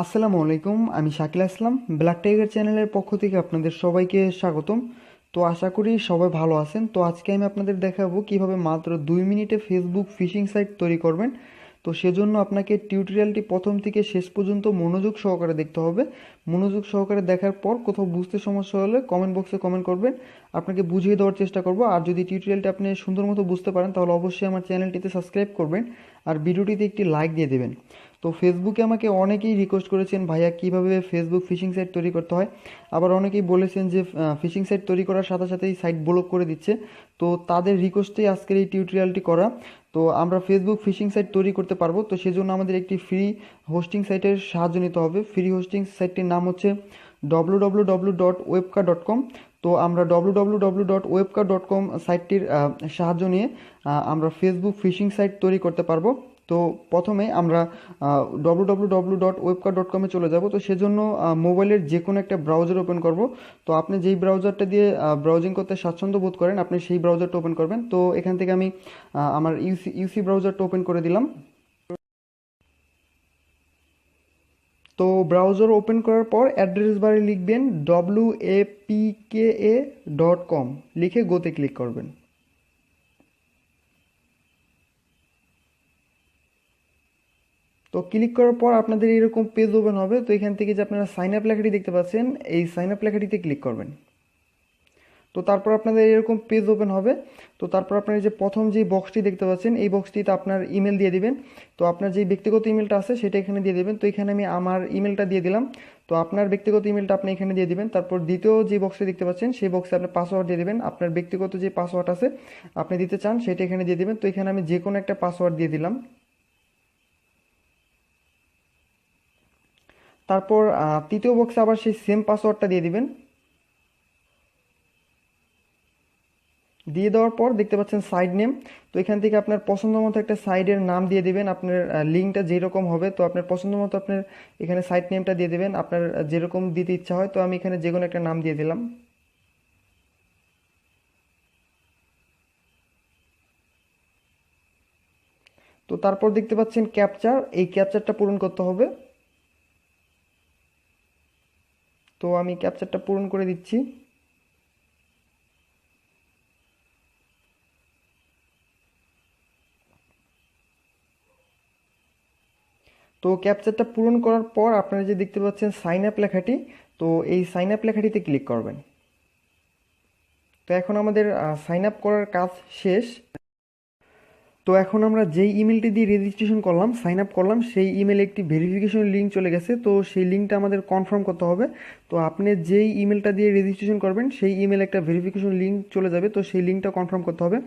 আসসালামু আলাইকুম, আমি শাকিল আসলাম। ব্ল্যাক টাইগার চ্যানেলের পক্ষ থেকে আপনাদের সবাইকে স্বাগতম। তো আশা করি সবাই ভালো আছেন। তো আজকে আমি আপনাদের দেখাবো কিভাবে মাত্র 2 মিনিটে ফেসবুক ফিশিং সাইট তৈরি করবেন। তো সেজন্য আপনাকে টিউটোরিয়ালটি প্রথম থেকে শেষ পর্যন্ত মনোযোগ সহকারে দেখতে হবে। মনোযোগ সহকারে দেখার পর কোথাও বুঝতে সমস্যা হলে কমেন্ট বক্সে কমেন্ট করবেন, আপনাকে বুঝিয়ে দেওয়ার চেষ্টা করব। আর যদি টিউটোরিয়ালটি আপনি সুন্দর মতো বুঝতে পারেন তাহলে অবশ্যই আমার চ্যানেলটিতে সাবস্ক্রাইব করবেন আর ভিডিওটিতে একটি লাইক দিয়ে দেবেন। তো ফেসবুকে আমাকে অনেকেই রিকোয়েস্ট করেছেন, ভাইয়া কীভাবে ফেসবুক ফিশিং সাইট তৈরি করতে হয়। আবার অনেকেই বলেছেন যে ফিশিং সাইট তৈরি করার সাথে সাথেই সাইট ব্লক করে দিচ্ছে। তো তাদের রিকোয়েস্টেই আজকের এই টিউটোরিয়ালটি করা। তো আমরা ফেসবুক ফিশিং সাইট তৈরি করতে পারবো। তো সেজন্য আমাদের একটি ফ্রি হোস্টিং সাইটের সাহায্য নিতে হবে। ফ্রি হোস্টিং সাইটটির নাম হচ্ছে www.webka.com। তো আমরা www.webka.com সাইটটির সাহায্য নিয়ে আমরা ফেসবুক ফিশিং সাইট তৈরি করতে পারবো। তো প্রথমে আমরা www.webka.com চলে যাব। তো সেজন্য মোবাইলের যে কোনো একটা ব্রাউজার ওপেন করব। তো আপনি যেই ব্রাউজারটা দিয়ে ব্রাউজিং করতে স্বাচ্ছন্দ্য বোধ করেন আপনি সেই ব্রাউজারটা ওপেন করবেন। তো এখান থেকে আমি আমার ইউসি ব্রাউজারটা ওপেন করে দিলাম। তো ব্রাউজার ওপেন করার পর অ্যাড্রেস বারে লিখবেন wapka.com, লিখে গোতে ক্লিক করবেন। তো ক্লিক করার পর আপনাদের এরকম পেজ ওপেন হবে। তো এখান থেকে যে আপনারা সাইন আপ লেখাটি দেখতে পাচ্ছেন, এই সাইন আপ লেখাটিতে ক্লিক করবেন। তো তারপর আপনাদের এরকম পেজ ওপেন হবে। তো তারপর আপনারা যে প্রথম যে বক্সটি দেখতে পাচ্ছেন এই বক্সটিতে আপনার ইমেল দিয়ে দিবেন। তো আপনার যে ব্যক্তিগত ইমেলটা আছে সেটা এখানে দিয়ে দেবেন। তো এখানে আমি আমার ইমেলটা দিয়ে দিলাম। তো আপনার ব্যক্তিগত ইমেলটা আপনি এখানে দিয়ে দিবেন। তারপর দ্বিতীয় যে বক্সটি দেখতে পাচ্ছেন সেই বক্সে আপনি পাসওয়ার্ড দিয়ে দেবেন। আপনার ব্যক্তিগত যে পাসওয়ার্ড আছে আপনি দিতে চান সেটা এখানে দিয়ে দেবেন। তো এখানে আমি যে কোনো একটা পাসওয়ার্ড দিয়ে দিলাম। তারপর তৃতীয় বক্সে আবার সেই সেম পাসওয়ার্ডটা দিয়ে দিবেন। দিয়ে দেওয়ার পর দেখতে পাচ্ছেন সাইড নেম। তো এখান থেকে আপনার পছন্দ মতো একটা সাইডের নাম দিয়ে দিবেন। আপনার লিঙ্কটা যেরকম হবে তো আপনার পছন্দ মতো আপনার এখানে সাইট নেমটা দিয়ে দেবেন, আপনার যেরকম দিতে ইচ্ছা হয়। তো আমি এখানে যে কোনো একটা নাম দিয়ে দিলাম। তো তারপর দেখতে পাচ্ছেন ক্যাপচার, এই ক্যাপচারটা পূরণ করতে হবে। তো আমি ক্যাপচারটা পূরণ করে দিচ্ছি। তো ক্যাপচারটা পূরণ করার পর আপনারা যে দেখতে পাচ্ছেন সাইন আপ লেখাটি, তো এই সাইন আপ লেখাটিতে ক্লিক করবেন। তো এখন আমাদের সাইন আপ করার কাজ শেষ। তো এখন আমরা যেই ইমেলটি দিয়ে রেজিস্ট্রেশন করলাম, সাইন আপ করলাম, সেই ইমেলে একটি ভেরিফিকেশন লিঙ্ক চলে গেছে। তো সেই লিঙ্কটা আমাদের কনফার্ম করতে হবে। তো আপনি যেই ইমেলটা দিয়ে রেজিস্ট্রেশন করবেন সেই ইমেলে একটা ভেরিফিকেশন লিঙ্ক চলে যাবে। তো সেই লিঙ্কটা কনফার্ম করতে হবে।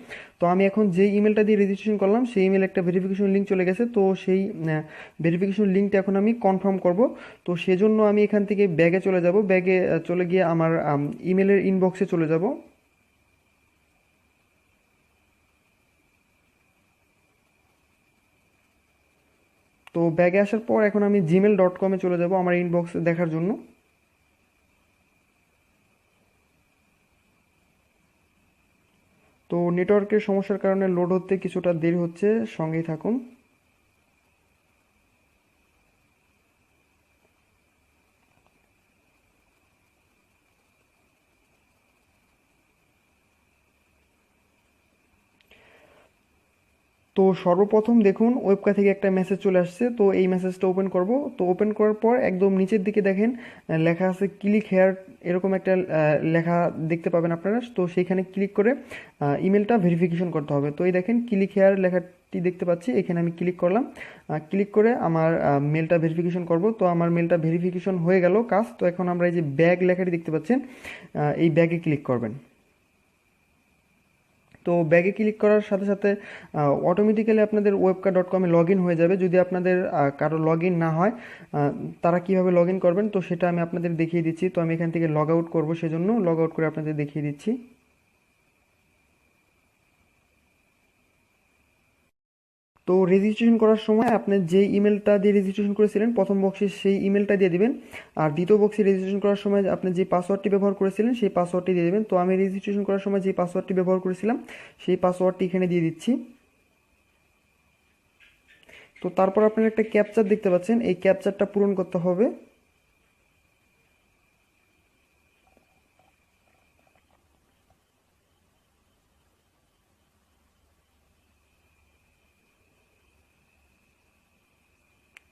তো আমি এখন যেই ইমেলটা দিয়ে রেজিস্ট্রেশন করলাম সেই ইমেলে একটা ভেরিফিকেশন লিঙ্ক চলে গেছে। তো সেই ভেরিফিকেশন লিঙ্কটা এখন আমি কনফার্ম করব। তো সেজন্য আমি এখান থেকে ব্যাগে চলে যাব। ব্যাগে চলে গিয়ে আমার ইমেলের ইনবক্সে চলে যাব। তো ব্যাগে আসার পর এখন আমি gmail.com চলে যাব আমার ইনবক্স দেখার জন্য। তো নেটওয়ার্কের সমস্যার কারণে লোড হতে কিছুটা দেরি হচ্ছে, সঙ্গেই থাকুন। তো সর্বপ্রথম দেখুন ওয়েবকা থেকে একটা মেসেজ চলে আসছে। তো এই মেসেজটা ওপেন করব। তো ওপেন করার পর একদম নিচের দিকে দেখেন লেখা আছে ক্লিক হেয়ার, এরকম একটা লেখা দেখতে পাবেন আপনারা। তো সেইখানে ক্লিক করে ইমেলটা ভেরিফিকেশন করতে হবে। তো এই দেখেন ক্লিক হেয়ার লেখাটি দেখতে পাচ্ছি, এখানে আমি ক্লিক করলাম। ক্লিক করে আমার মেলটা ভেরিফিকেশন করব। তো আমার মেলটা ভেরিফিকেশন হয়ে গেল কাজ। তো এখন আমরা এই যে ব্যাগ লেখাটি দেখতে পাচ্ছেন, এই ব্যাগে ক্লিক করবেন। তো ব্যাগে ক্লিক করার সাথে সাথে অটোমেটিক্যালি আপনাদের webka.com লগ ইন হয়ে যাবে। যদি আপনাদের কারো লগ ইন না হয় তারা কিভাবে লগ ইন করবেন তো সেটা আমি আপনাদের দেখিয়ে দিচ্ছি। তো আমি এখান থেকে লগ আউট করবো, সেজন্য লগ আউট করে আপনাদের দেখিয়ে দিচ্ছি। তো রেজিস্ট্রেশন করার সময় আপনি যে ইমেলটা দিয়ে রেজিস্ট্রেশন করেছিলেন প্রথম বক্সে সেই ইমেলটা দিয়ে দিবেন। আর দ্বিতীয় বক্সে রেজিস্ট্রেশন করার সময় আপনি যে পাসওয়ার্ডটি ব্যবহার করেছিলেন সেই পাসওয়ার্ডটি দিয়ে দেবেন। তো আমি রেজিস্ট্রেশন করার সময় যে পাসওয়ার্ডটি ব্যবহার করেছিলাম সেই পাসওয়ার্ডটি এখানে দিয়ে দিচ্ছি। তো তারপর আপনারা একটা ক্যাপচার দেখতে পাচ্ছেন, এই ক্যাপচারটা পূরণ করতে হবে।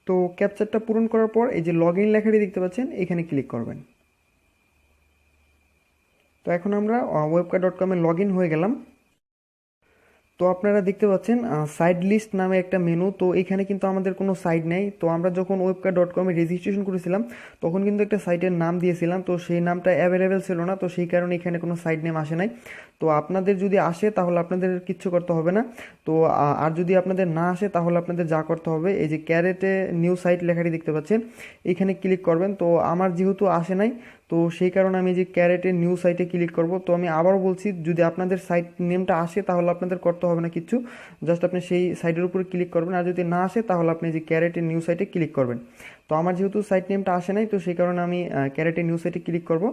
তো ক্যাপচারটা পূরণ করার পর এই যে লগ ইন লেখাটি দেখতে পাচ্ছেন, এখানে ক্লিক করবেন। তো এখন আমরা webcar.com-এ লগ ইন হয়ে গেলাম। তো আপনারা দেখতে পাচ্ছেন সাইড লিস্ট নামে একটা মেনু। তো এখানে কিন্তু আমাদের কোনো সাইট নেই। তো আমরা যখন webcar.com-এ রেজিস্ট্রেশন করেছিলাম তখন কিন্তু একটা সাইটের নাম দিয়েছিলাম, তো সেই নামটা অ্যাভেলেবেল ছিল না, তো সেই কারণে এখানে কোনো সাইট নেম আসে নাই। তো আপনাদের যদি আসে তাহলে আপনাদের কিচ্ছু করতে হবে না। তো আর যদি আপনাদের না আসে তাহলে আপনাদের যা করতে হবে, এই যে ক্যারেটে নিউ সাইট লেখাটি দেখতে পাচ্ছেন, এখানে ক্লিক করবেন। তো আমার যেহেতু আসে নাই, তো সেই কারণে আমি যে ক্যারেটের নিউ সাইটে ক্লিক করব। তো আমি আবারও বলছি, যদি আপনাদের সাইট নেমটা আসে তাহলে আপনাদের করতে হবে না কিচ্ছু, জাস্ট আপনি সেই সাইটের উপরে ক্লিক করবেন। আর যদি না আসে তাহলে আপনি যে ক্যারেটের নিউ সাইটে ক্লিক করবেন। তো আমার যেহেতু সাইট নেমটা আসে নাই, তো সেই কারণে আমি ক্যারেটের নিউ সাইটে ক্লিক করব।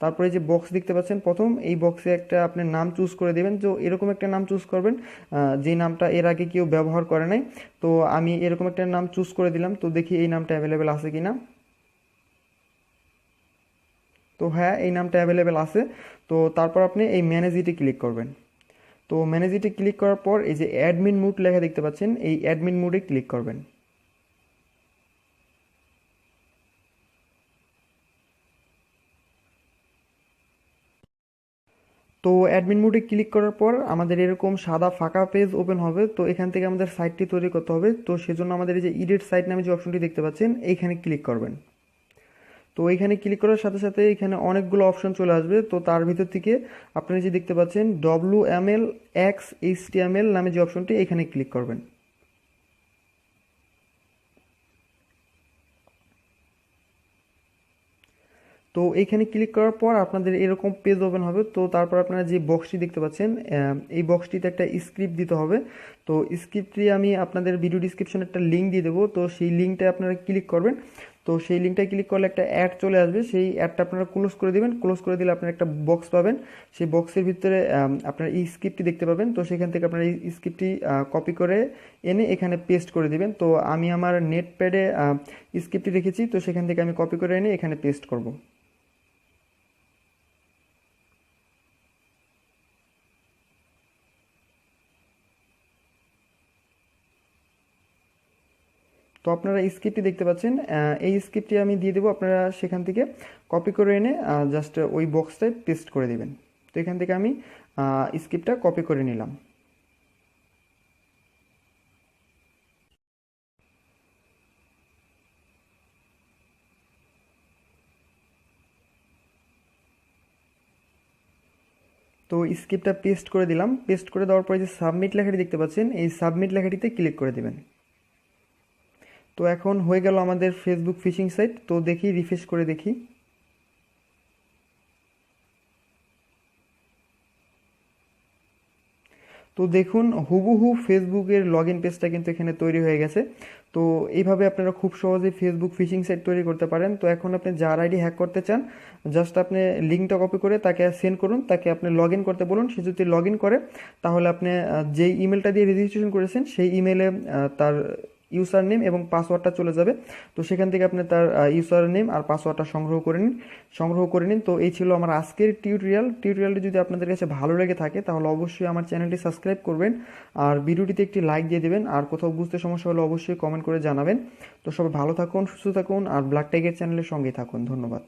তারপরে যে বক্স দেখতে পাচ্ছেন প্রথম, এই বক্সে একটা আপনি নাম চুজ করে দেবেন। তো এরকম একটা নাম চুজ করবেন যে নামটা এর আগে কেউ ব্যবহার করে নাই। তো আমি এরকম একটা নাম চুজ করে দিলাম। তো দেখি এই নামটা অ্যাভেলেবেল আছে কিনা। তো হ্যাঁ, এই নামটা অ্যাভেলেবেল আছে। তো তারপর আপনি এই ম্যানেজ ইটে ক্লিক করবেন। তো ম্যানেজ ইটে ক্লিক করার পর এই যে অ্যাডমিন মুড লেখা দেখতে পাচ্ছেন, এই অ্যাডমিন মুডে ক্লিক করবেন। তো অ্যাডমিন মোডে ক্লিক করার পর আমাদের এরকম সাদা ফাঁকা পেজ ওপেন হবে। তো এখান থেকে আমাদের সাইটটি তৈরি করতে হবে। তো সেজন্য আমাদের এই যে এডিট সাইট নামে যে অপশনটি দেখতে পাচ্ছেন, এইখানে ক্লিক করবেন। তো এইখানে ক্লিক করার সাথে সাথে এখানে অনেকগুলো অপশন চলে আসবে। তো তার ভিতর থেকে আপনারা যে দেখতে পাচ্ছেন WML X HTML নামে যে অপশনটি, এখানে ক্লিক করবেন। তো এইখানে ক্লিক করার পর আপনাদের এরকম পেজ ওপেন হবে। তো তারপর আপনারা যে বক্সটি দেখতে পাচ্ছেন, এই বক্সটিতে একটা স্ক্রিপ্ট দিতে হবে। তো স্ক্রিপ্টটি আমি আপনাদের ভিডিও ডিসক্রিপশনে একটা লিঙ্ক দিয়ে দেবো। তো সেই লিঙ্কটা আপনারা ক্লিক করবেন। তো সেই লিঙ্কটায় ক্লিক করলে একটা অ্যাড চলে আসবে, সেই অ্যাডটা আপনারা ক্লোজ করে দেবেন। ক্লোজ করে দিলে আপনারা একটা বক্স পাবেন। সেই বক্সের ভিতরে আপনারা এই স্ক্রিপ্টটি দেখতে পাবেন। তো সেখান থেকে আপনারা এই স্ক্রিপ্টটি কপি করে এনে এখানে পেস্ট করে দিবেন। তো আমি আমার নেট প্যাডে স্ক্রিপ্টটি রেখেছি, তো সেখান থেকে আমি কপি করে এনে এখানে পেস্ট করব। তো আপনারা স্ক্রিপ্টটি দেখতে পাচ্ছেন, এই স্ক্রিপ্টটি আমি দিয়ে দেবো। আপনারা সেখান থেকে কপি করে এনে জাস্ট ওই বক্সটায় পেস্ট করে দিবেন। তো এখান থেকে আমি স্ক্রিপ্টটা কপি করে নিলাম। তো স্ক্রিপ্টটা পেস্ট করে দিলাম। পেস্ট করে দেওয়ার পরে যে সাবমিট লেখাটি দেখতে পাচ্ছেন, এই সাবমিট লেখাটিতে ক্লিক করে দিবেন। তো এখন হয়ে গেল আমাদের ফেসবুক ফিশিং সাইট। তো দেখি, রিফ্রেশ করে দেখি। তো দেখুন, হুবহু ফেসবুকের লগ ইন পেজটা কিন্তু এখানে তৈরি হয়ে গেছে। তো এইভাবে আপনারা খুব সহজেই ফেসবুক ফিশিং সাইট তৈরি করতে পারেন। তো এখন আপনি যার আইডি হ্যাক করতে চান, জাস্ট আপনি লিঙ্কটা কপি করে তাকে সেন্ড করুন, তাকে আপনি লগ ইন করতে বলুন। সে যদি লগ ইন করে তাহলে আপনি যেই ইমেলটা দিয়ে রেজিস্ট্রেশন করেছেন সেই ইমেলে তার ইউজার নেম এবং পাসওয়ার্ডটা চলে যাবে। তো সেখান থেকে আপনি তার ইউজার নেম আর পাসওয়ার্ডটা সংগ্রহ করে নিন। তো এই ছিল আমার আজকের টিউটোরিয়ালটি যদি আপনাদের কাছে ভালো লেগে থাকে তাহলে অবশ্যই আমার চ্যানেলটি সাবস্ক্রাইব করবেন, আর ভিডিওটিতে একটি লাইক দিয়ে দেবেন। আর কোথাও বুঝতে সমস্যা হলে অবশ্যই কমেন্ট করে জানাবেন। তো সবাই ভালো থাকুন, সুস্থ থাকুন, আর ব্ল্যাক টাইগার চ্যানেলের সঙ্গেই থাকুন। ধন্যবাদ।